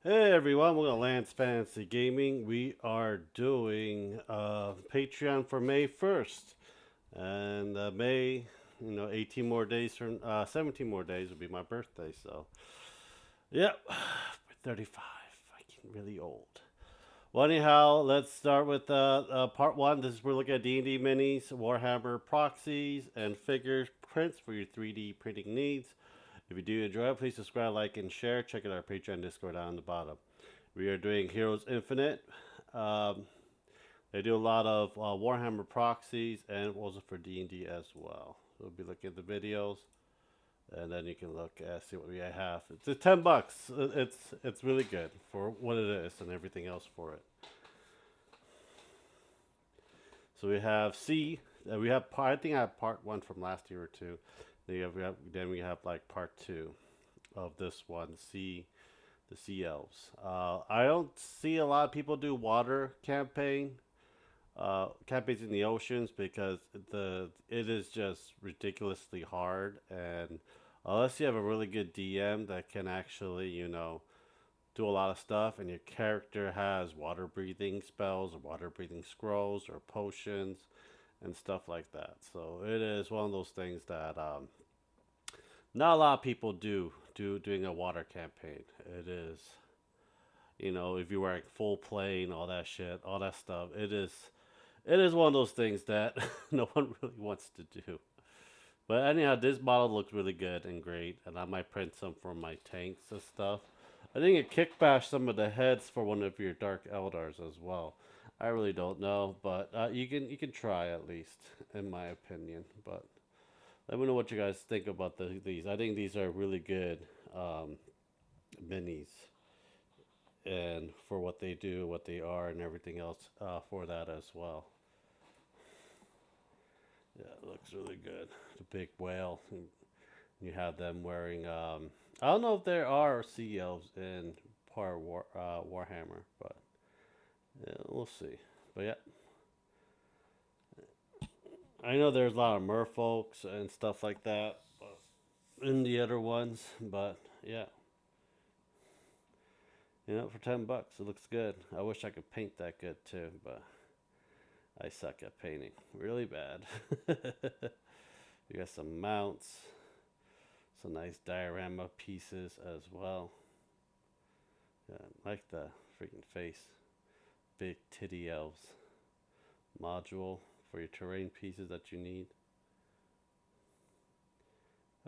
Hey everyone, welcome to Lance Fantasy Gaming. We are doing Patreon for May 1st. And May, 18 more days from, 17 more days will be my birthday. So, yep, 35. I'm getting really old. Well, anyhow, let's start with part one. This is we're looking at D&D minis, Warhammer proxies, and figures prints for your 3D printing needs. If you do enjoy it, please subscribe, like, and share. Check out our Patreon Discord down the bottom. We are doing Heroes Infinite. Um, they do a lot of Warhammer proxies and also for D&D as well. So we'll be looking at the videos, and then you can look at see what we have. It's $10. It's really good for what it is and everything else for it. So we have C. We have I think I have part one from last year or two. Then we have like part two of this one. C, the Sea Elves. I don't see a lot of people do water campaigns in the oceans because it is just ridiculously hard, and unless you have a really good DM that can actually do a lot of stuff, and your character has water breathing spells or water breathing scrolls or potions and stuff like that. So it is one of those things that not a lot of people doing a water campaign. It is, if you're wearing full plane, all that shit, all that stuff. It is one of those things that no one really wants to do. But anyhow, this model looks really good and great, and I might print some for my tanks and stuff. I think it kickbash some of the heads for one of your Dark Eldars as well. I really don't know, but you can try at least, in my opinion. But let me know what you guys think about these. I think these are really good um, minis, and for what they do, what they are, and everything else for that as well. Yeah, it looks really good. The big whale. You have them wearing. I don't know if there are sea elves in Warhammer, but yeah, we'll see. But yeah, I know there's a lot of merfolks and stuff like that in the other ones, but yeah, for $10, it looks good. I wish I could paint that good too, but I suck at painting really bad. You got some mounts, some nice diorama pieces as well. Yeah, I like the freaking face. Big titty elves module for your terrain pieces that you need.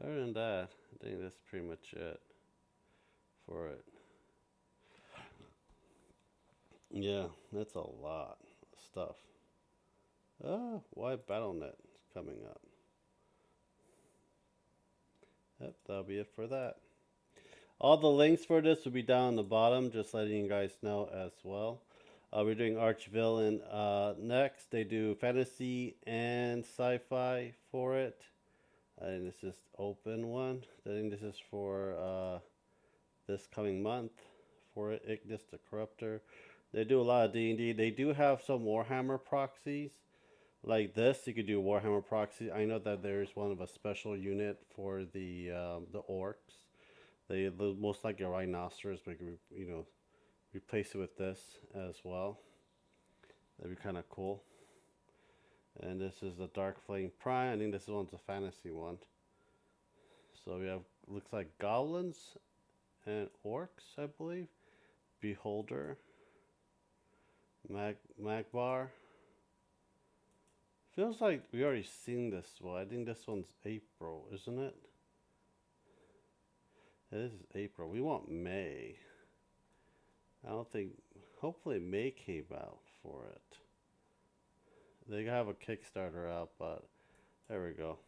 Other than that, I think that's pretty much it for it. Yeah, that's a lot of stuff. Why BattleNet is coming up? Yep, that'll be it for that. All the links for this will be down on the bottom, just letting you guys know as well. We're doing Archvillain next. They do fantasy and sci-fi for it. I think this is open one. I think this is for this coming month for it. Ignis the Corruptor. They do a lot of D&D. They do have some Warhammer proxies. Like this, you could do Warhammer proxy. I know that there's one of a special unit for the orcs. They look most like a rhinoceros, but replace it with this as well. That'd be kind of cool. And this is the Dark Flame Prime. I think this one's a fantasy one. So we have looks like goblins and orcs, I believe. Beholder, Magbar. Feels like we already seen this one. I think this one's April, isn't it? Yeah, this is April. We want May. I don't think. Hopefully, May came out for it. They have a Kickstarter out, but there we go.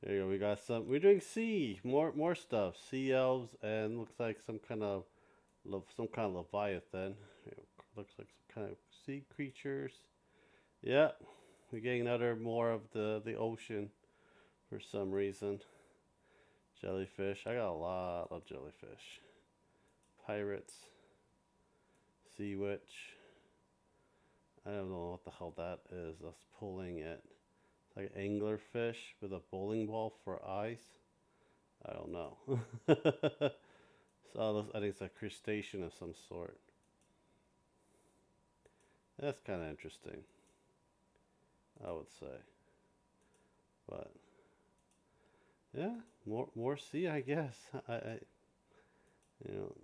There you go. We got some. We're doing sea. More stuff. Sea elves and looks like some kind of leviathan. Looks like some kind of sea creatures. Yeah, we're getting another more of the ocean for some reason. Jellyfish. I got a lot of jellyfish. Pirates. Sea witch. I don't know what the hell that is. That's pulling it. It's like an anglerfish with a bowling ball for eyes. I don't know. So I think it's a crustacean of some sort. That's kind of interesting, I would say. But yeah, more sea, I guess.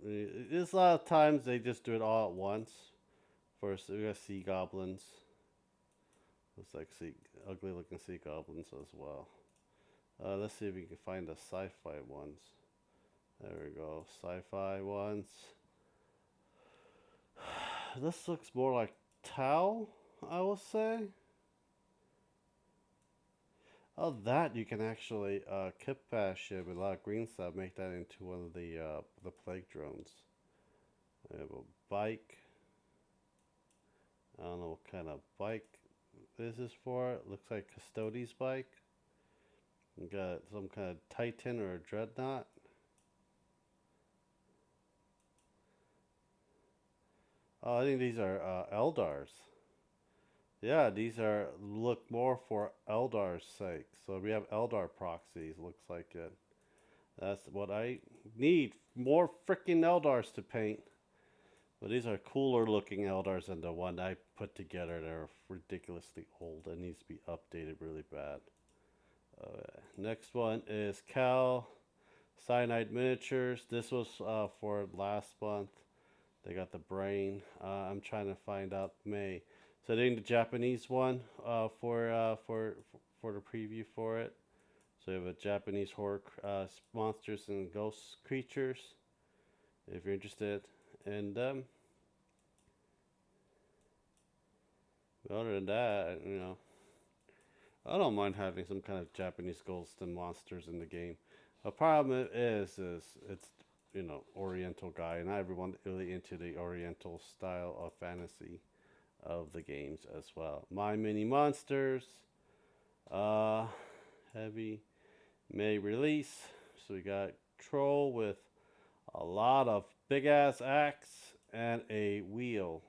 There's a lot of times they just do it all at once. First, we got sea goblins. Looks like ugly looking sea goblins as well. Let's see if we can find the sci-fi ones. There we go, sci-fi ones. This looks more like Tau, I will say. Oh, that you can actually kit bash it with a lot of green stuff, make that into one of the plague drones. I have a bike. I don't know what kind of bike this is for. It looks like Custodes bike. You got some kind of Titan or a Dreadnought. Oh, I think these are Eldars. Yeah, these are look more for Eldar's sake. So we have Eldar proxies. Looks like it. That's what I need. More freaking Eldars to paint. But these are cooler looking Eldars than the one I put together. They're ridiculously old and needs to be updated really bad. Next one is Cal Cyanide Miniatures. This was for last month. They got the brain. I'm trying to find out May. So they're doing the Japanese one for the preview for it. So you have a Japanese horror monsters and ghost creatures. If you're interested in them. But other than that, I don't mind having some kind of Japanese ghosts and monsters in the game. The problem is it's Oriental guy, and not everyone really into the Oriental style of fantasy of the games as well. My Mini Monsters, uh, heavy May release. So we got Troll with a lot of big ass axe and a wheel.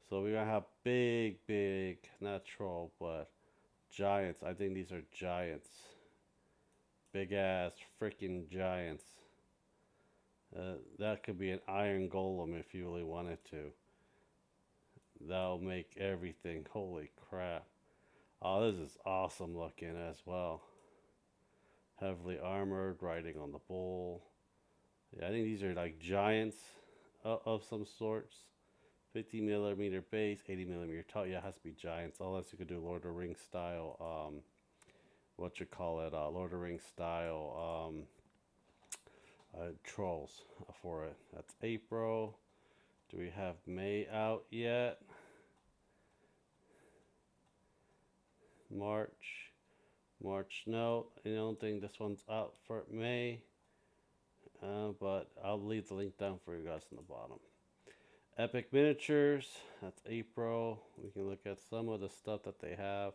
So we're gonna have big, not troll, but giants. I think these are giants. Big ass freaking giants. That could be an iron golem if you really wanted to. That'll make everything. Holy crap. Oh, this is awesome looking as well. Heavily armored, riding on the bull. Yeah, I think these are like giants of some sorts. 50 millimeter base, 80 millimeter top. Yeah, it has to be giants. Unless you could do Lord of the Rings style. What you call it? Lord of the Rings style trolls for it. That's April. Do we have May out yet? March. March, no. I don't think this one's out for May. But I'll leave the link down for you guys in the bottom. Epic Miniatures, that's April. We can look at some of the stuff that they have.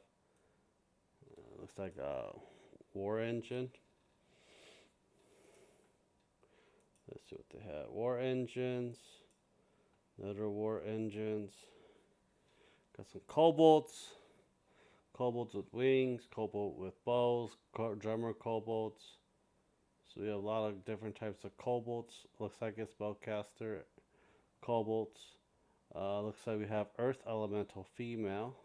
Looks like a War Engine. Let's see what they have. War Engines. Another War Engines. Got some Kobolds. Kobolds with wings. Kobold with bows. Drummer Kobolds. So we have a lot of different types of Kobolds. Looks like it's Bowcaster Kobolds. Looks like we have Earth Elemental Female.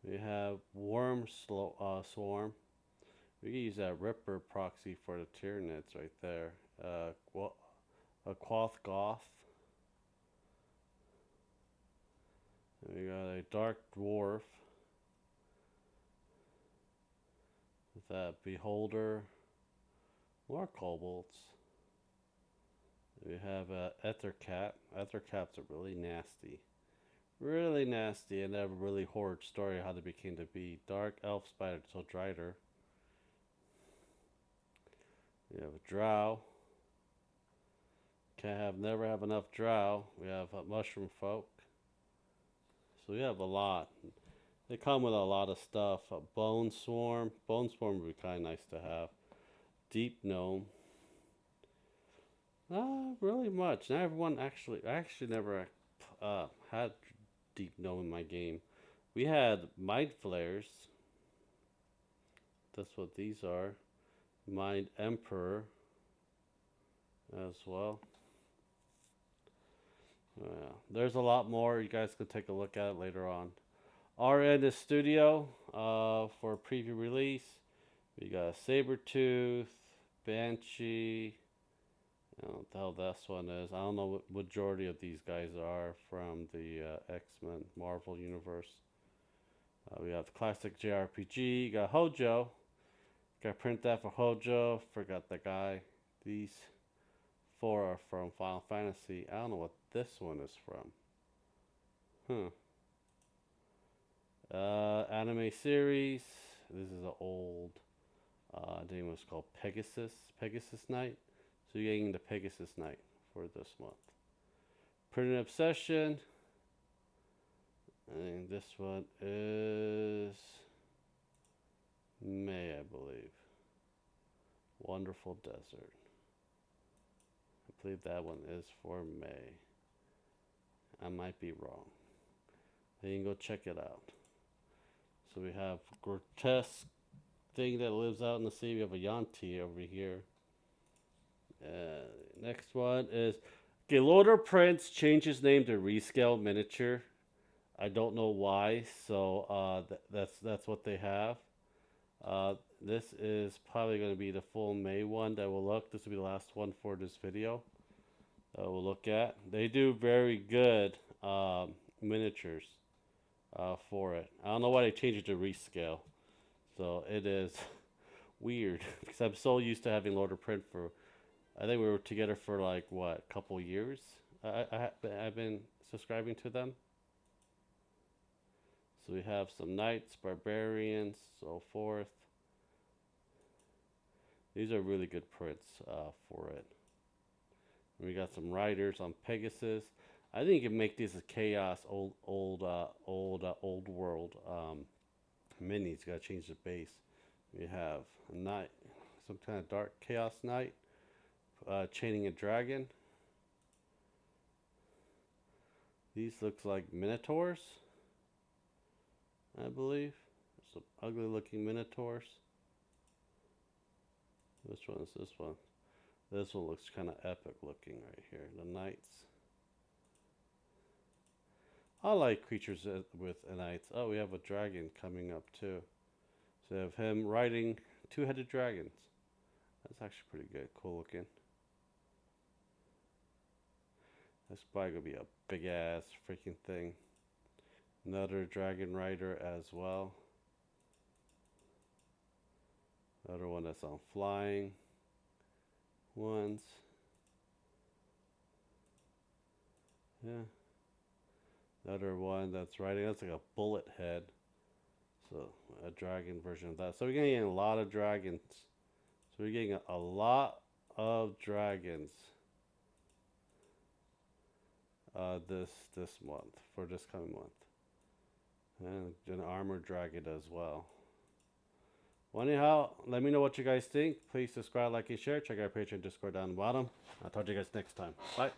We have Worm Swarm. We can use that Ripper proxy for the Tyranids right there. A Quoth Goth. And we got a Dark Dwarf. With that Beholder. More Kobolds. We have Ethercap. Ethercaps are really nasty. Really nasty, and they have a really horrid story how they became to be. Dark Elf Spider till Drider. We have a Drow. Never have enough Drow. We have Mushroom Folk. So we have a lot. They come with a lot of stuff. Bone Swarm. Bone Swarm would be kind of nice to have. Deep Gnome. Not really much. Not everyone actually. I actually never had Deep Gnome in my game. We had Mind Flares. That's what these are. Mind Emperor as well. Yeah, there's a lot more. You guys can take a look at it later on. RN is Studio for preview release. We got Sabretooth, Banshee. I don't know what the hell this one is. I don't know what majority of these guys are from the X-Men Marvel Universe. We have the classic JRPG. You got Hojo. Got to print that for Hojo. Forgot the guy. These four are from Final Fantasy. I don't know what this one is from. Anime series. This is an old. I think it was called Pegasus. Pegasus Knight. So you're getting the Pegasus Knight for this month. Printed Obsession. And this one is May, I believe. Wonderful Desert. I believe that one is for May. I might be wrong. Then you can go check it out. So we have Grotesque thing that lives out in the sea. We have a Yanti over here. Next one is Gaylorder Prince changed his name to Rescale Miniature. I don't know why, so that's what they have. This is probably going to be the full May one that we'll look. This will be the last one for this video that we'll look at. They do very good miniatures for it. I don't know why they changed it to Rescale. So it is weird because I'm so used to having Lord of Print for, I think we were together for like what, a couple years. I've been subscribing to them. So we have some knights, barbarians, so forth. These are really good prints for it. And we got some riders on Pegasus. I think you can make these as chaos old world minis. Got to change the base. We have a knight, some kind of dark chaos knight, chaining a dragon. These looks like minotaurs, I believe. Some ugly looking minotaurs. Which one is this one? This one looks kind of epic looking right here. The knights. I like creatures with knights. Oh, we have a dragon coming up too. So we have him riding two-headed dragons. That's actually pretty good. Cool looking. That's probably going to be a big ass freaking thing. Another dragon rider as well. Another one that's on flying ones. Yeah. Another one that's riding. That's like a bullet head. So a dragon version of that. So we're getting a lot of dragons. So we're getting a lot of dragons this month, for this coming month. And an armored dragon as well. Well, anyhow, let me know what you guys think. Please subscribe, like, and share. Check out our Patreon, Discord down the bottom. I'll talk to you guys next time. Bye.